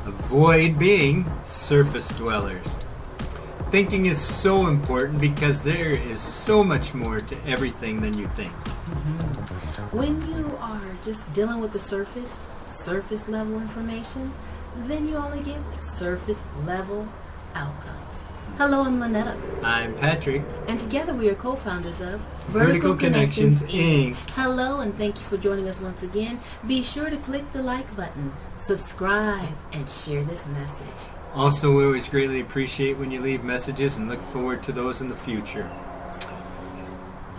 Avoid being surface dwellers. Thinking is so important because there is so much more to everything than you think. When you are just dealing with the surface level information, then you only get surface level outcomes. Hello, I'm Lynetta. I'm Patrick. And together we are co-founders of Vertical Connections, Inc. Hello, and thank you for joining us once again. Be sure to click the like button, subscribe, and share this message. Also, we always greatly appreciate when you leave messages and look forward to those in the future.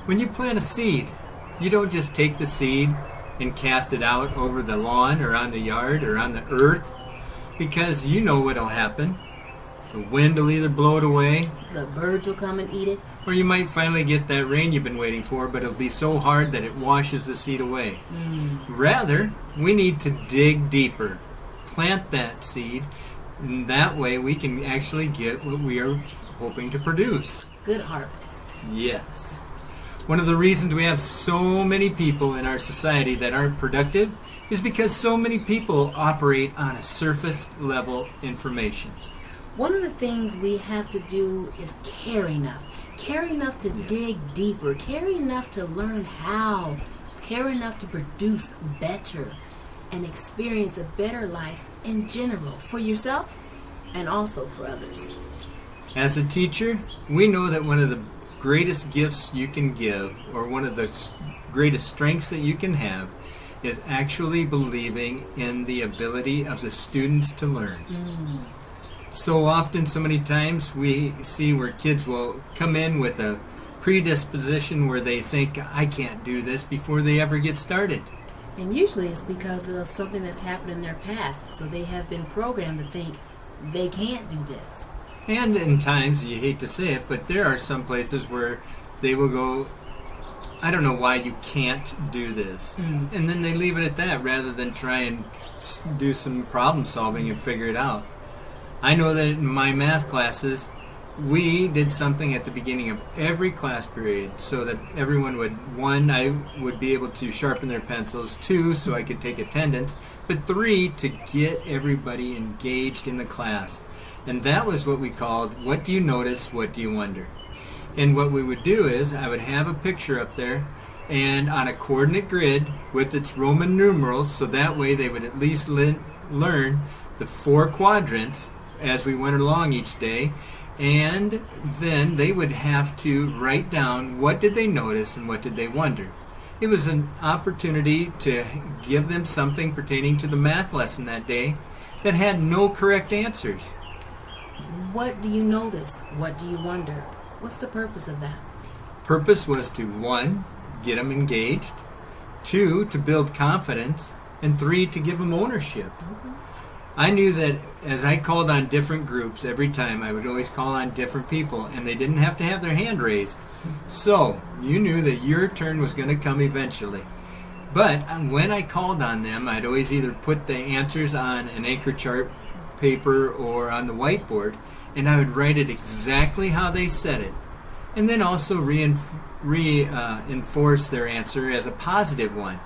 When you plant a seed, you don't just take the seed and cast it out over the lawn or on the yard or on the earth, because you know what'll happen. The wind will either blow it away, The birds will come and eat it. or you might finally get that rain you've been waiting for, but it'll be so hard that it washes the seed away. Rather, we need to dig deeper, plant that seed, and that way we can actually get what we are hoping to produce. Good harvest. Yes. One of the reasons we have so many people in our society that aren't productive is because so many people operate on a surface level information. One of the things we have to do is care enough. Care enough to dig deeper. Care enough to learn how. Care enough to produce better and experience a better life in general for yourself and also for others. As a teacher, we know that one of the greatest gifts you can give, or one of the greatest strengths that you can have, is actually believing in the ability of the students to learn. So often, so many times, we see where kids will come in with a predisposition where they think, I can't do this, before they ever get started. And usually it's because of something that's happened in their past. So they have been programmed to think they can't do this. And in times, you hate to say it, but there are some places where they will go, I don't know why you can't do this. And then they leave it at that rather than try and do some problem solving and figure it out. I know that in my math classes, we did something at the beginning of every class period so that everyone would, one, I would be able to sharpen their pencils, two, so I could take attendance, but three, to get everybody engaged in the class. And that was what we called, what do you notice, what do you wonder? And what we would do is, I would have a picture up there, and on a coordinate grid with its Roman numerals, so that way they would at least learn the 4 quadrants as we went along each day, and then they would have to write down what did they notice and what did they wonder. It was an opportunity to give them something pertaining to the math lesson that day that had no correct answers. What do you notice? What do you wonder? What's the purpose of that? Purpose was to, 1, get them engaged, 2, to build confidence, and 3, to give them ownership. I knew that as I called on different groups every time, I would always call on different people, and they didn't have to have their hand raised. So, you knew that your turn was going to come eventually. But when I called on them, I'd always either put the answers on an anchor chart paper or on the whiteboard, and I would write it exactly how they said it, and then also reinforce their answer as a positive one.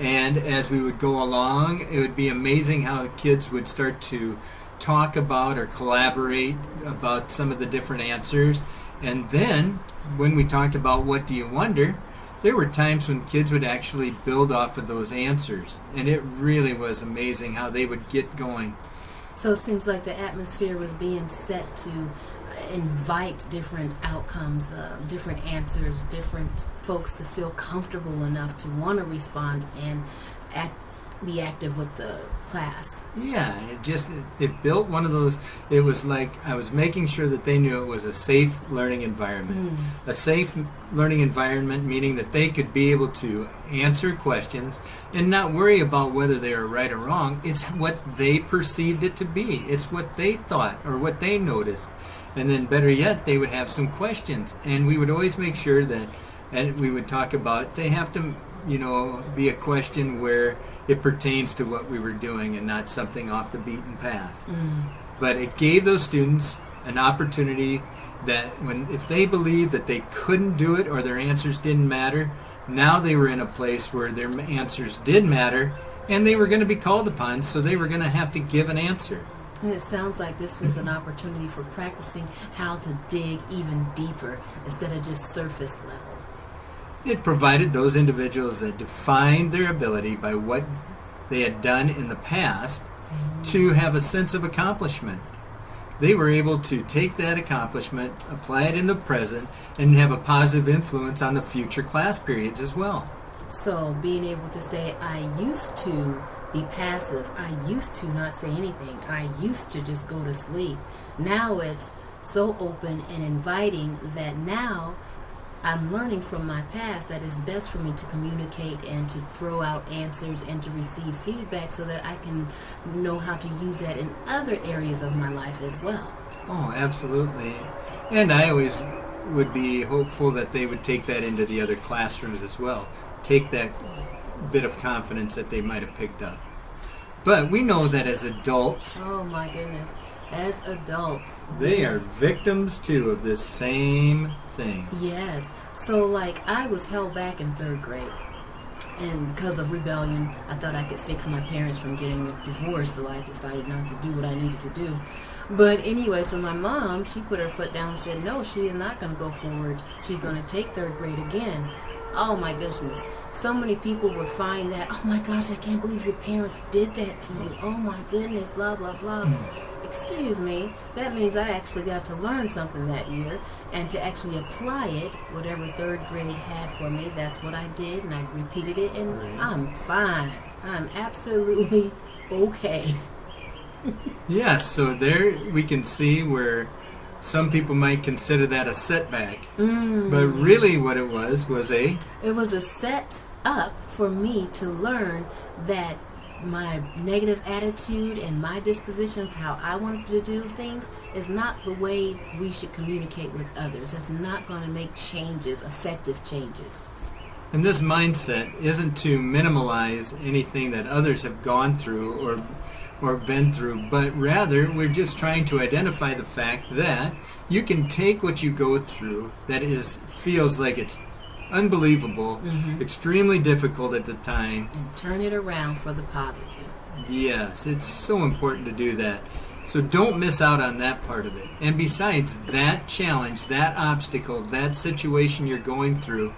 And as we would go along, it would be amazing how the kids would start to talk about or collaborate about some of the different answers. And then, when we talked about what do you wonder, there were times when kids would actually build off of those answers. And it really was amazing how they would get going. So it seems like the atmosphere was being set to invite different outcomes, different answers, different folks to feel comfortable enough to want to respond and be active with the class. Yeah, it built one of those. It was like I was making sure that they knew it was a safe learning environment. A safe learning environment meaning that they could be able to answer questions and not worry about whether they were right or wrong. It's what they perceived it to be. It's what they thought or what they noticed. And then better yet, they would have some questions. And we would always make sure that, and we would talk about, they have to, be a question where it pertains to what we were doing and not something off the beaten path. But it gave those students an opportunity that if they believed that they couldn't do it or their answers didn't matter, now they were in a place where their answers did matter and they were going to be called upon, so they were going to have to give an answer. And it sounds like this was an opportunity for practicing how to dig even deeper instead of just surface level. It provided those individuals that defined their ability by what they had done in the past to have a sense of accomplishment. They were able to take that accomplishment, apply it in the present, and have a positive influence on the future class periods as well. So being able to say, I used to be passive, I used to not say anything, I used to just go to sleep. Now it's so open and inviting that now I'm learning from my past that it's best for me to communicate and to throw out answers and to receive feedback so that I can know how to use that in other areas of my life as well. Oh, absolutely. And I always would be hopeful that they would take that into the other classrooms as well. Take that bit of confidence that they might have picked up. But we know that as adults, oh my goodness, as adults, they are victims too of this same thing. Yes. So like I was held back in 3rd grade. And because of rebellion, I thought I could fix my parents from getting a divorce, so I decided not to do what I needed to do. But anyway, so my mom, she put her foot down and said, no, she is not going to go forward. She's going to take 3rd grade again. Oh my goodness. So many people would find that, oh my gosh, I can't believe your parents did that to you. Oh my goodness, blah, blah, blah. Excuse me, that means I actually got to learn something that year and to actually apply it, whatever 3rd grade had for me, that's what I did, and I repeated it, and I'm fine. I'm absolutely okay. Yes, so there we can see where some people might consider that a setback. But really what it was a... It was a set up for me to learn that my negative attitude and my dispositions, how I wanted to do things, is not the way we should communicate with others. It's not going to make changes, effective changes. And this mindset isn't to minimize anything that others have gone through or been through, but rather we're just trying to identify the fact that you can take what you go through that feels like it's unbelievable, extremely difficult at the time, and turn it around for the positive. Yes, it's so important to do that. So don't miss out on that part of it. And besides that challenge, that obstacle, that situation you're going through,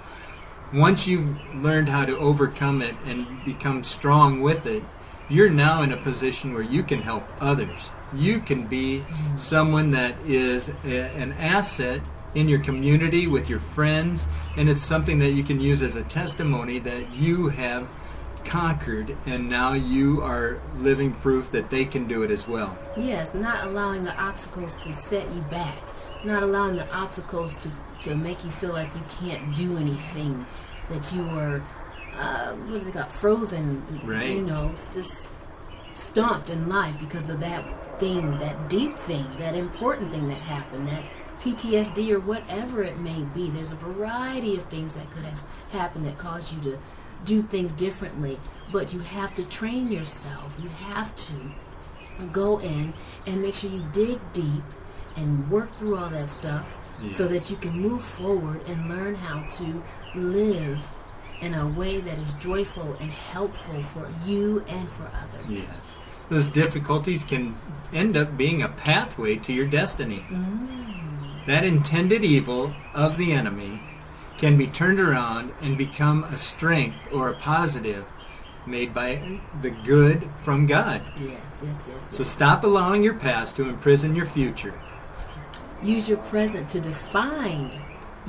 once you've learned how to overcome it and become strong with it, you're now in a position where you can help others. You can be someone that is an asset in your community with your friends, and it's something that you can use as a testimony that you have conquered, and now you are living proof that they can do it as well. Yes, not allowing the obstacles to set you back, not allowing the obstacles to make you feel like you can't do anything, that you are what do they got, frozen, right? You know, it's just stumped in life because of that thing, that deep thing, that important thing that happened, that PTSD or whatever it may be. There's a variety of things that could have happened that caused you to do things differently, but you have to train yourself. You have to go in and make sure you dig deep and work through all that stuff, so that you can move forward and learn how to live in a way that is joyful and helpful for you and for others. Yes. Those difficulties can end up being a pathway to your destiny. That intended evil of the enemy can be turned around and become a strength or a positive made by the good from God. Yes. So stop allowing your past to imprison your future. Use your present to define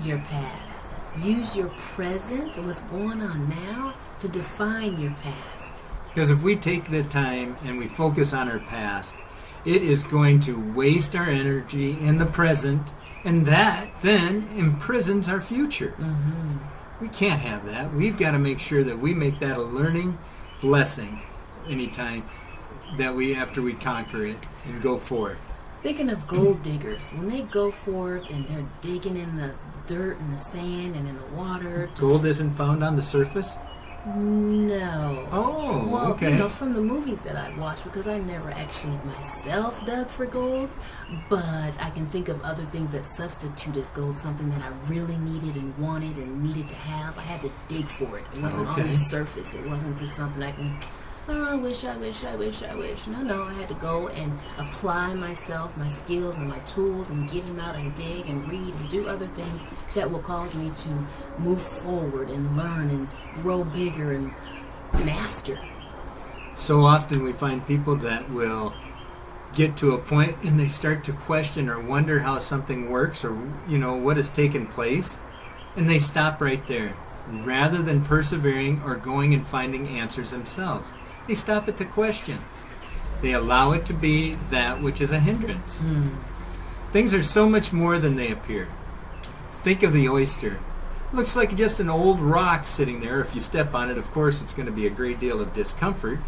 your past. Use your present, what's going on now, to define your past. Because if we take the time and we focus on our past, it is going to waste our energy in the present, and that then imprisons our future. We can't have that. We've got to make sure that we make that a learning blessing anytime that after we conquer it and go forth. Thinking of gold diggers, when they go forth and they're digging in the dirt and the sand and in the water. Gold isn't found on the surface? No. Oh, Well, okay. you know, from the movies that I watched, because I never actually myself dug for gold, but I can think of other things that substitute as gold, something that I really needed and wanted and needed to have. I had to dig for it. It wasn't on Okay. the surface. It wasn't just something I can, I wish. No, I had to go and apply myself, my skills and my tools, and get them out and dig and read and do other things that will cause me to move forward and learn and grow bigger and master. So often we find people that will get to a point and they start to question or wonder how something works or, you know, what has taken place, and they stop right there. Rather than persevering or going and finding answers themselves, they stop at the question. They allow it to be that which is a hindrance. Things are so much more than they appear. Think of the oyster. Looks like just an old rock sitting there. If you step on it, of course, it's going to be a great deal of discomfort.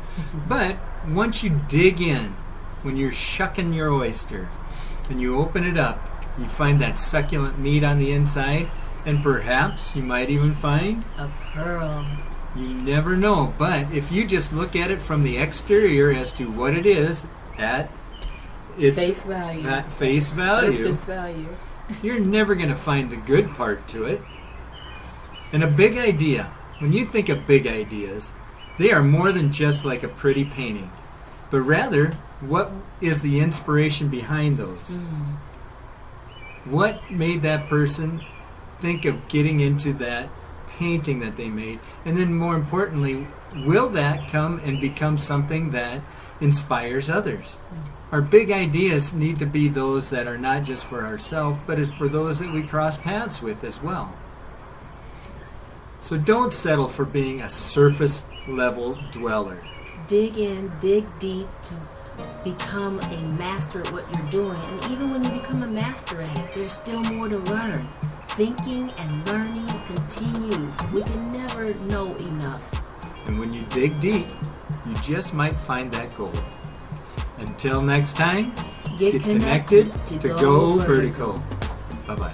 But once you dig in, when you're shucking your oyster, and you open it up, you find that succulent meat on the inside, and perhaps you might even find A pearl. You never know, but if you just look at it from the exterior as to what it is at its Face value. that face value, Surface value. you're never going to find the good part to it. And a big idea, when you think of big ideas, they are more than just like a pretty painting, but rather, what is the inspiration behind those? What made that person think of getting into that painting that they made? And then more importantly, will that come and become something that inspires others? Our big ideas need to be those that are not just for ourselves, but it's for those that we cross paths with as well. So don't settle for being a surface level dweller. Dig in, dig deep to become a master at what you're doing. And even when you become a master at it, there's still more to learn. Thinking and learning continues. We can never know enough. And when you dig deep, you just might find that gold. Until next time, Get connected to go Go Vertical. Bye-bye.